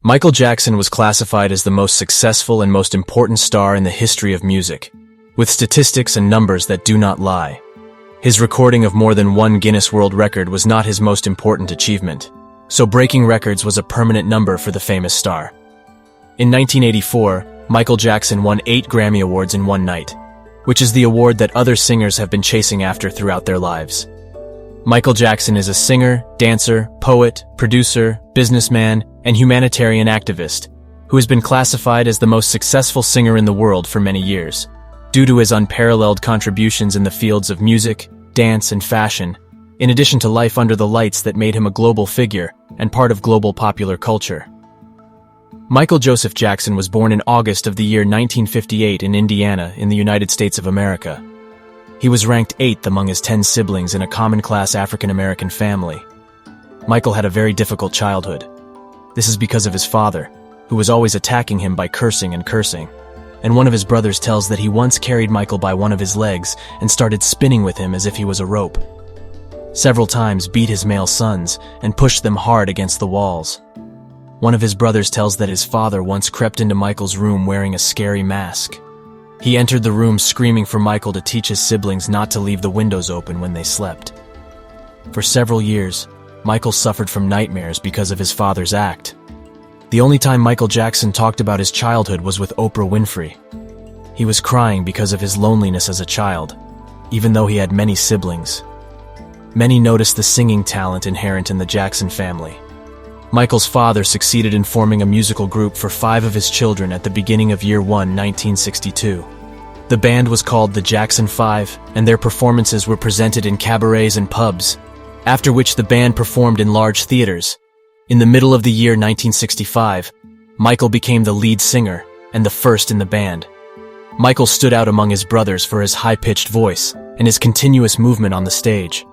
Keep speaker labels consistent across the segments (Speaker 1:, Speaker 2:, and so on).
Speaker 1: Michael Jackson was classified as the most successful and most important star in the history of music, with statistics and numbers that do not lie. His recording of more than one Guinness World Record was not his most important achievement, so breaking records was a permanent number for the famous star. In 1984, Michael Jackson won 8 Grammy Awards in one night, which is the award that other singers have been chasing after throughout their lives. Michael Jackson is a singer, dancer, poet, producer, businessman, and humanitarian activist who has been classified as the most successful singer in the world for many years, due to his unparalleled contributions in the fields of music, dance, and fashion, in addition to life under the lights that made him a global figure and part of global popular culture. Michael Joseph Jackson was born in August of the year 1958 in Indiana, in the United States of America. He was ranked 8th among his 10 siblings in a common-class African-American family. Michael had a very difficult childhood. This is because of his father, who was always attacking him by cursing, and one of his brothers tells that he once carried Michael by one of his legs and started spinning with him as if he was a rope. Several times beat his male sons and pushed them hard against the walls. One of his brothers tells that his father once crept into Michael's room wearing a scary mask. He entered the room screaming for Michael to teach his siblings not to leave the windows open when they slept. For several years, Michael suffered from nightmares because of his father's act. The only time Michael Jackson talked about his childhood was with Oprah Winfrey. He was crying because of his loneliness as a child, even though he had many siblings. Many noticed the singing talent inherent in the Jackson family. Michael's father succeeded in forming a musical group for 5 of his children at the beginning of year 1, 1962. The band was called the Jackson 5, and their performances were presented in cabarets and pubs, after which the band performed in large theaters. In the middle of the year 1965, Michael became the lead singer and the first in the band. Michael stood out among his brothers for his high-pitched voice and his continuous movement on the stage.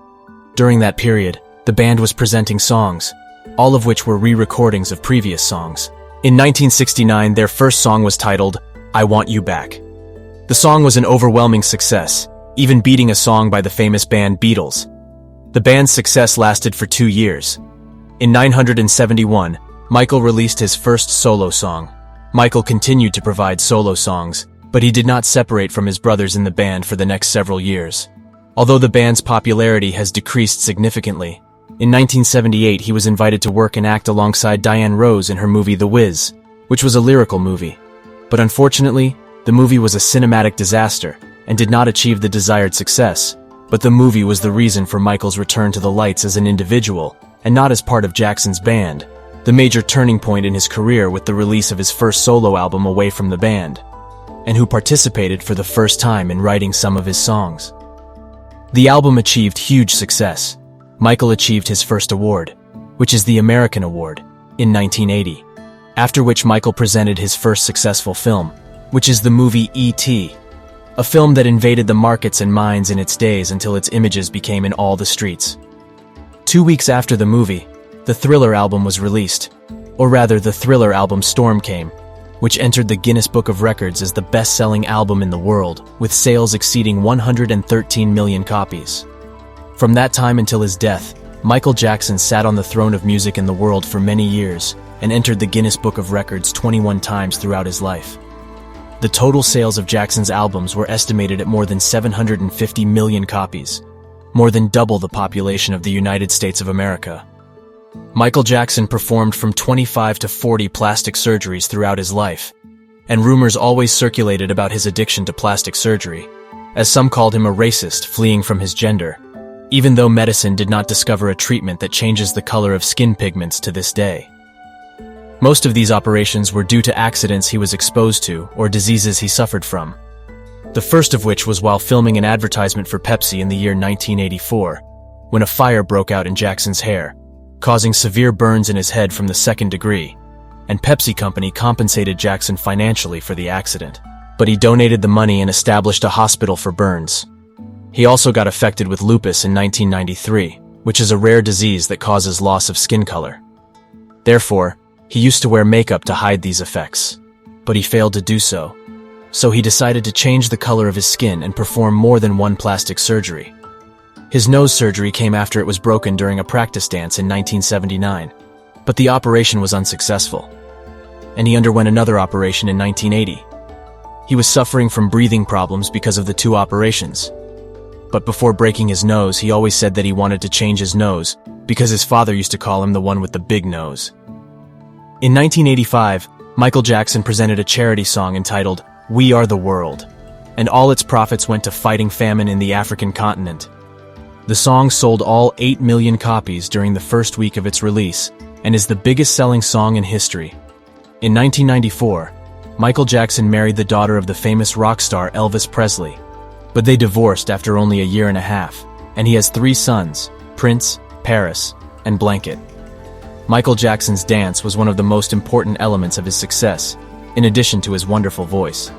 Speaker 1: During that period, the band was presenting songs, all of which were re-recordings of previous songs. In 1969, their first song was titled, "I Want You Back." The song was an overwhelming success, even beating a song by the famous band Beatles. The band's success lasted for 2 years. In 1971, Michael released his first solo song. Michael continued to provide solo songs, but he did not separate from his brothers in the band for the next several years. Although the band's popularity has decreased significantly, in 1978 he was invited to work and act alongside Diane Rose in her movie The Wiz, which was a lyrical movie. But unfortunately, the movie was a cinematic disaster and did not achieve the desired success. But the movie was the reason for Michael's return to the lights as an individual, and not as part of Jackson's band, the major turning point in his career with the release of his first solo album away from the band, and who participated for the first time in writing some of his songs. The album achieved huge success. Michael achieved his first award, which is the American Award, in 1980, after which Michael presented his first successful film, which is the movie E.T., a film that invaded the markets and minds in its days until its images became in all the streets. 2 weeks after the movie, the Thriller album was released, or rather the Thriller album Storm came, which entered the Guinness Book of Records as the best-selling album in the world, with sales exceeding 113 million copies. From that time until his death, Michael Jackson sat on the throne of music in the world for many years and entered the Guinness Book of Records 21 times throughout his life. The total sales of Jackson's albums were estimated at more than 750 million copies, more than double the population of the United States of America. Michael Jackson performed from 25 to 40 plastic surgeries throughout his life, and rumors always circulated about his addiction to plastic surgery, as some called him a racist fleeing from his gender, even though medicine did not discover a treatment that changes the color of skin pigments to this day. Most of these operations were due to accidents he was exposed to or diseases he suffered from. The first of which was while filming an advertisement for Pepsi in the year 1984, when a fire broke out in Jackson's hair, causing severe burns in his head from the 2nd degree, and Pepsi Company compensated Jackson financially for the accident. But he donated the money and established a hospital for burns. He also got affected with lupus in 1993, which is a rare disease that causes loss of skin color. Therefore, he used to wear makeup to hide these effects, but he failed to do so. So he decided to change the color of his skin and perform more than one plastic surgery. His nose surgery came after it was broken during a practice dance in 1979, but the operation was unsuccessful. and he underwent another operation in 1980. He was suffering from breathing problems because of the two operations. But before breaking his nose, he always said that he wanted to change his nose because his father used to call him the one with the big nose. In 1985, Michael Jackson presented a charity song entitled "We Are the World," and all its profits went to fighting famine in the African continent. The song sold all 8 million copies during the first week of its release and is the biggest-selling song in history. In 1994, Michael Jackson married the daughter of the famous rock star Elvis Presley, but they divorced after only a year and a half, and he has 3 sons, Prince, Paris, and Blanket. Michael Jackson's dance was one of the most important elements of his success, in addition to his wonderful voice.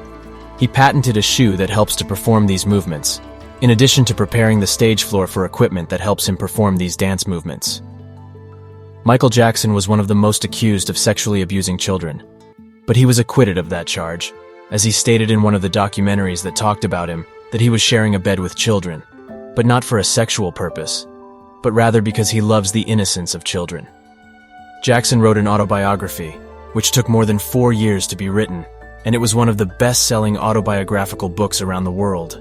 Speaker 1: He patented a shoe that helps to perform these movements, in addition to preparing the stage floor for equipment that helps him perform these dance movements. Michael Jackson was one of the most accused of sexually abusing children, but he was acquitted of that charge, as he stated in one of the documentaries that talked about him that he was sharing a bed with children, but not for a sexual purpose, but rather because he loves the innocence of children. Jackson wrote an autobiography, which took more than 4 years to be written, and it was one of the best-selling autobiographical books around the world.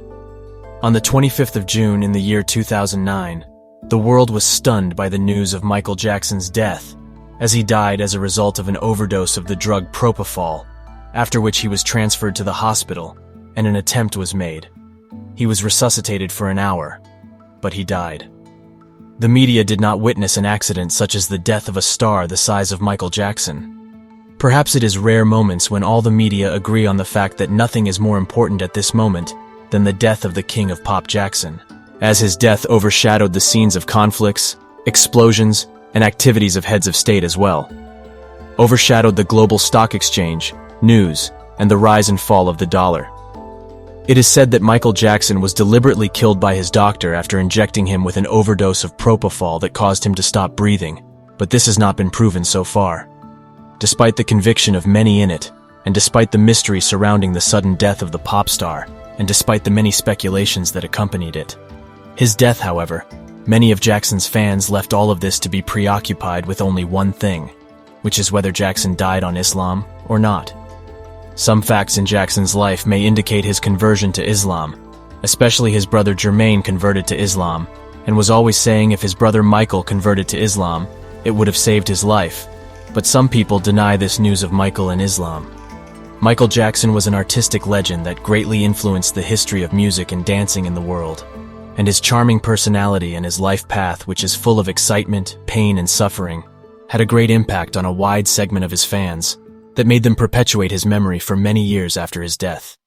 Speaker 1: On the 25th of June in the year 2009, the world was stunned by the news of Michael Jackson's death, as he died as a result of an overdose of the drug propofol, after which he was transferred to the hospital, and an attempt was made. He was resuscitated for an hour, but he died. The media did not witness an accident such as the death of a star the size of Michael Jackson. Perhaps it is rare moments when all the media agree on the fact that nothing is more important at this moment than the death of the king of pop Jackson, as his death overshadowed the scenes of conflicts, explosions, and activities of heads of state as well. Overshadowed the global stock exchange, news, and the rise and fall of the dollar. It is said that Michael Jackson was deliberately killed by his doctor after injecting him with an overdose of propofol that caused him to stop breathing, but this has not been proven so far. Despite the conviction of many in it, and despite the mystery surrounding the sudden death of the pop star, and despite the many speculations that accompanied it. His death, however, many of Jackson's fans left all of this to be preoccupied with only one thing, which is whether Jackson died on Islam or not. Some facts in Jackson's life may indicate his conversion to Islam, especially his brother Jermaine converted to Islam, and was always saying if his brother Michael converted to Islam, it would have saved his life. But some people deny this news of Michael and Islam. Michael Jackson was an artistic legend that greatly influenced the history of music and dancing in the world, and his charming personality and his life path, which is full of excitement, pain, and suffering, had a great impact on a wide segment of his fans that made them perpetuate his memory for many years after his death.